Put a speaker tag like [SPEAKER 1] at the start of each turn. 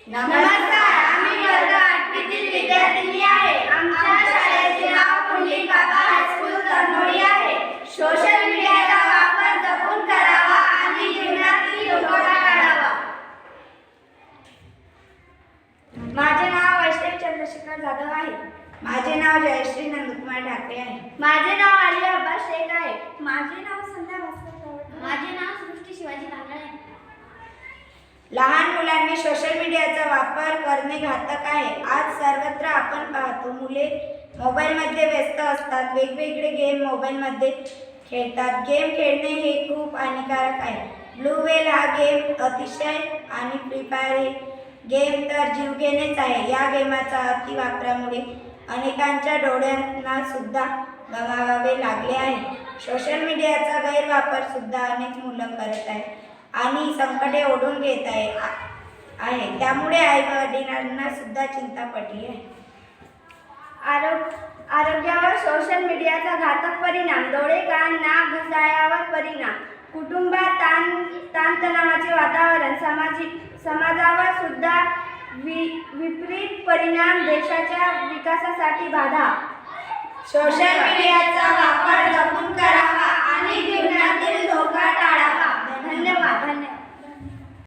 [SPEAKER 1] नमस्कार, आम्ही वर्ग 8वीतील विद्यार्थिनी आहे. आमच्या शाळेचे नाव पुंडलिक बाबा हायस्कूल तरनोळी आहे. सोशल मीडियाचा वापर जपून करावा आणि जीवनातील धोका टाळावा.
[SPEAKER 2] माझे नाव वैष्णवी चंद्रशेखर जाधव आहे.
[SPEAKER 1] माझे नाव जयश्री नंदकुमार ठाकरे आहे.
[SPEAKER 2] माझे नाव आलिया अब्बास शेख आहे. माझे नाव संध्या भास्कर चव्हाण.
[SPEAKER 3] माझे नाव सृष्टी शिवाजी कांबळे आहे.
[SPEAKER 1] लहान मुलांनी सोशल मीडियाचा वापर करणे घातक आहे. आज सर्वत्र आपण पाहतो मुले मोबाईलमध्ये व्यस्त असतात. वेगवेगळे गेम मोबाईलमध्ये खेळतात. गेम खेळणे हे खूप हानिकारक आहे. ब्लू व्हेल हा गेम अतिशय आणि फ्री फायर हे गेम तर जीवघेणेच आहे. या गेमाचा अतिवापरामुळे अनेकांच्या डोळ्यांना सुद्धा गमावावे लागले आहे. सोशल मीडियाचा गैरवापर सुद्धा अनेक मुलं करत आहेत आणि संकटे ओढून घेत आहे. त्यामुळे आई-वडिलांना सुद्धा चिंता पडली आहे.
[SPEAKER 2] आरोग्यावर सोशल मीडियाचा घातक परिणाम. डोळे, कान, नाक, हृदयावर परिणाम. कुटुंबात ताणतणावाचे वातावरण. समाजावर सुद्धा विपरीत परिणाम. देशाच्या विकासासाठी बाधा.
[SPEAKER 1] सोशल मीडियाचा वापर जपून करावा आणि